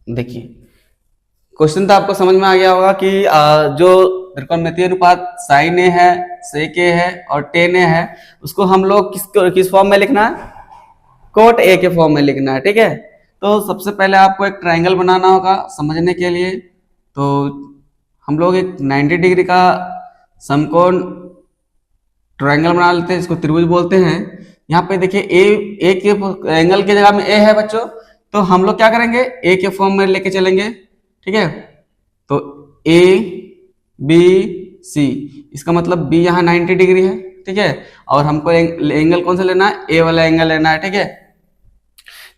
देखिए, क्वेश्चन तो आपको समझ में आ गया होगा कि जो त्रिकोणमितीय अनुपात साइन ए है, सेक ए है और टेन ए है, उसको हम लोग किस फॉर्म में लिखना है? कोट ए के फॉर्म में लिखना है। ठीक है, तो सबसे पहले आपको एक ट्रायंगल बनाना होगा समझने के लिए। तो हम लोग एक 90 डिग्री का समकोण ट्रायंगल बना लेते हैं, इसको त्रिभुज बोलते हैं। यहाँ पे देखिए ए के एंगल की जगह में ए है बच्चों, तो हम लोग क्या करेंगे? ए के फॉर्म में लेके चलेंगे। ठीक है, तो ए बी सी, इसका मतलब बी यहाँ 90 डिग्री है। ठीक है, और हमको एंगल कौन सा लेना है? ए वाला एंगल लेना है। ठीक है,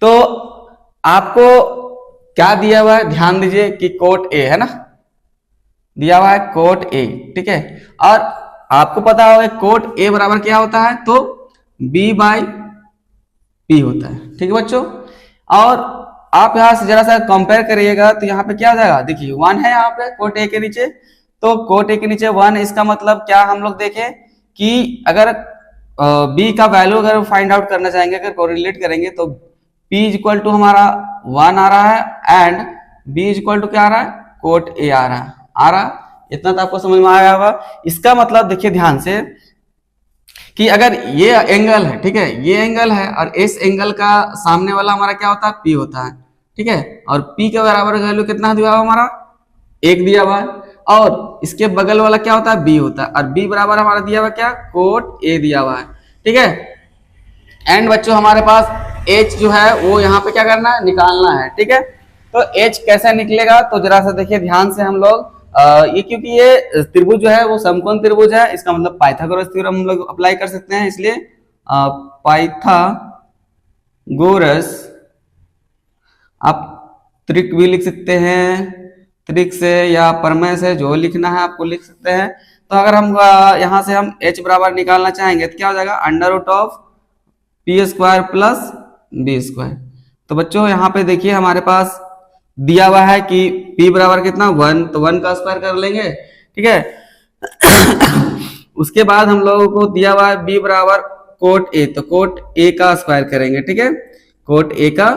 तो आपको क्या दिया हुआ है? ध्यान दीजिए कि कोट ए है ना, दिया हुआ है कोट ए। ठीक है, और आपको पता होगा कोट ए बराबर क्या होता है? तो बी बाई पी होता है। ठीक है बच्चों, और आप यहां से जरा सा कंपेयर करिएगा तो यहाँ पे क्या हो जाएगा? देखिए 1 है यहाँ पे कोट ए के नीचे, तो कोट ए के नीचे 1, इसका मतलब क्या हम लोग देखें कि अगर बी का वैल्यू अगर फाइंड आउट करना चाहेंगे, अगर कोरिलेट करेंगे, तो P इक्वल टू हमारा 1 आ रहा है एंड B इक्वल टू क्या आ रहा है? कोट ए आ रहा। इतना तो आपको समझ में आया होगा। इसका मतलब देखिए ध्यान से कि अगर ये एंगल है, ठीक है, ये एंगल है और इस एंगल का सामने वाला हमारा क्या होता है? P होता है। ठीक है, और P के बराबर वैल्यू कितना दिया हुआ हमारा? 1 दिया हुआ है, और इसके बगल वाला क्या होता है? B होता है, और B बराबर हमारा दिया हुआ क्या? कोट ए दिया हुआ है। ठीक है, एंड बच्चों हमारे पास H जो है वो यहाँ पे क्या करना है? निकालना है। ठीक है, तो H कैसे निकलेगा? तो जरा सा देखिए ध्यान से हम लोग ये, क्योंकि ये त्रिभुज जो है वो समकोण त्रिभुज है, इसका मतलब पाइथागोरस थ्योरम हम लोग अप्लाई कर सकते हैं, इसलिए पाइथागोरस, आप त्रिक भी लिख सकते हैं, त्रिक से या प्रमेय से, जो लिखना है आपको लिख सकते हैं। तो अगर हम यहाँ से हम H बराबर निकालना चाहेंगे तो क्या हो जाएगा? Under root of P square plus B square. तो बच्चों यहाँ पे देखिए हमारे पास दिया हुआ है कि P बराबर कितना? 1, तो 1 का स्क्वायर कर लेंगे। ठीक है, उसके बाद हम लोगों को दिया हुआ है B बराबर कोट ए, तो कोट ए का स्क्वायर करेंगे। ठीक है, कोट ए का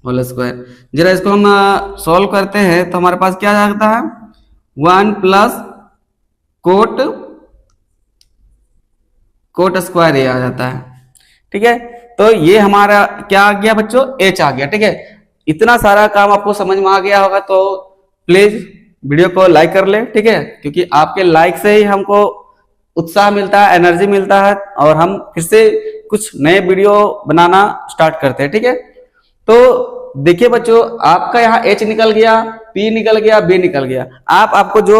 होल स्क्वायर। जरा इसको हम सॉल्व करते हैं तो हमारे पास क्या आता है? 1 प्लस कोट स्क्वायर ए आ जाता है। ठीक है, तो ये हमारा क्या आ गया बच्चों? H आ गया। ठीक है, इतना सारा काम आपको समझ में आ गया होगा, तो प्लीज वीडियो को लाइक कर ले। ठीक है, क्योंकि आपके लाइक से ही हमको उत्साह मिलता है, एनर्जी मिलता है, और हम फिर से कुछ नए वीडियो बनाना स्टार्ट करते हैं। ठीक है, तो देखिए बच्चों, आपका यहाँ H निकल गया, P निकल गया, B निकल गया। आपको जो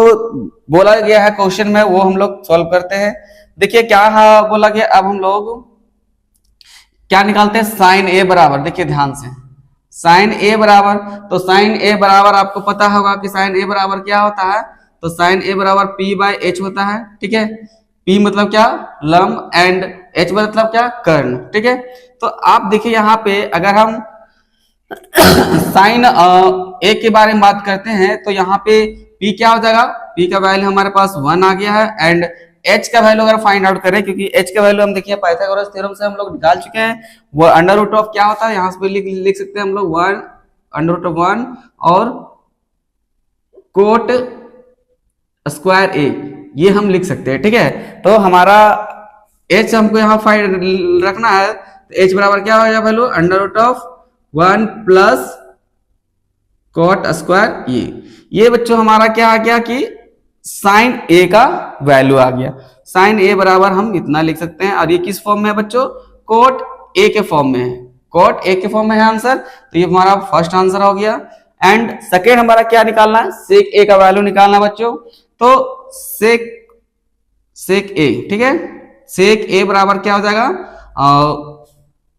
बोला गया है क्वेश्चन में वो हम लोग सॉल्व करते हैं। देखिए क्या बोला गया, अब हम लोग क्या निकालते हैं? साइन ए बराबर, देखिए ध्यान से, साइन ए बराबर, तो साइन ए बराबर आपको पता होगा कि साइन ए बराबर क्या होता है? तो साइन ए बराबर P बाय H होता है। ठीक है, P मतलब क्या? लंब, एंड H मतलब क्या? कर्ण। ठीक है, तो आप देखिए यहाँ पे अगर हम साइन ए के बारे में बात करते हैं तो यहाँ पे P क्या हो जाएगा? P का वैल्यू हमारे पास 1 आ गया है, एंड H का वैल्यू अगर फाइंड आउट करें, क्योंकि H का वैल्यू हम देखिए पाइथागोरस थ्योरम से हम लोग निकाल चुके हैं, वो अंडर रूट ऑफ क्या होता है? यहाँ से लिख सकते हैं हम लोग 1 अंडर रूट ऑफ 1 और कोट स्क्वायर ए, ये हम लिख सकते हैं। ठीक है, तो हमारा H हमको यहाँ फाइंड रखना है, तो H बराबर क्या हो जाएगा value? Under root of 1 plus cot square ये बच्चों हमारा क्या आ गया कि साइन ए का वैल्यू आ गया। साइन ए बराबर हम इतना लिख सकते हैं, और ये किस फॉर्म में है बच्चों? कोट ए के फॉर्म में है, कोट ए के फॉर्म में है आंसर, तो ये हमारा फर्स्ट आंसर हो गया। एंड सेकेंड हमारा क्या निकालना है? सेक ए का वैल्यू निकालना बच्चों, तो सेक ए, ठीक है, सेक ए बराबर क्या हो जाएगा?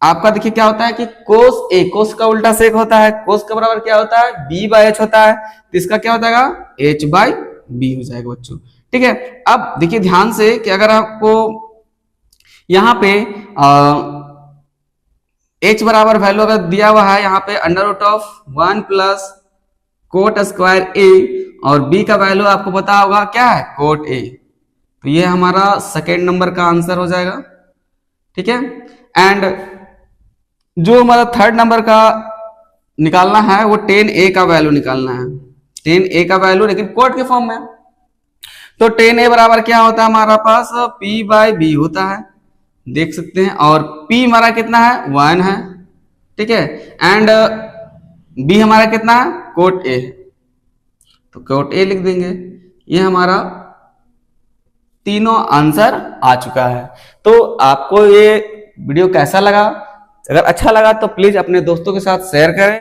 आपका देखिए क्या होता है कि कोस ए, कोस का उल्टा सेक होता है, कोस का बराबर क्या होता है? बी बाय एच होता है, तो इसका क्या हो जाएगा? एच बाय बी हो जाएगा बच्चों। ठीक है, अब देखिए ध्यान से कि अगर आपको यहाँ पे एच बराबर वैल्यू अगर दिया हुआ है यहाँ पे under root of 1 plus cot square A, और बी का वैल्यू आपको पता होगा क्या है? कोट ए, तो ये हमारा सेकेंड नंबर का आंसर हो जाएगा। ठीक है, एंड जो हमारा थर्ड नंबर का निकालना है वो 10a का वैल्यू निकालना है, 10a का वैल्यू, लेकिन कोट के फॉर्म में। तो 10a बराबर क्या होता है हमारा पास, p/b होता है, देख सकते हैं। और p हमारा कितना है, 1 है, ठीक है। एंड b हमारा कितना है, कोट a, तो कोट a लिख देंगे। ये हमारा तीनों आंसर आ चुका है। तो आपको ये वीडियो कैसा लगा? अगर अच्छा लगा तो प्लीज अपने दोस्तों के साथ शेयर करें।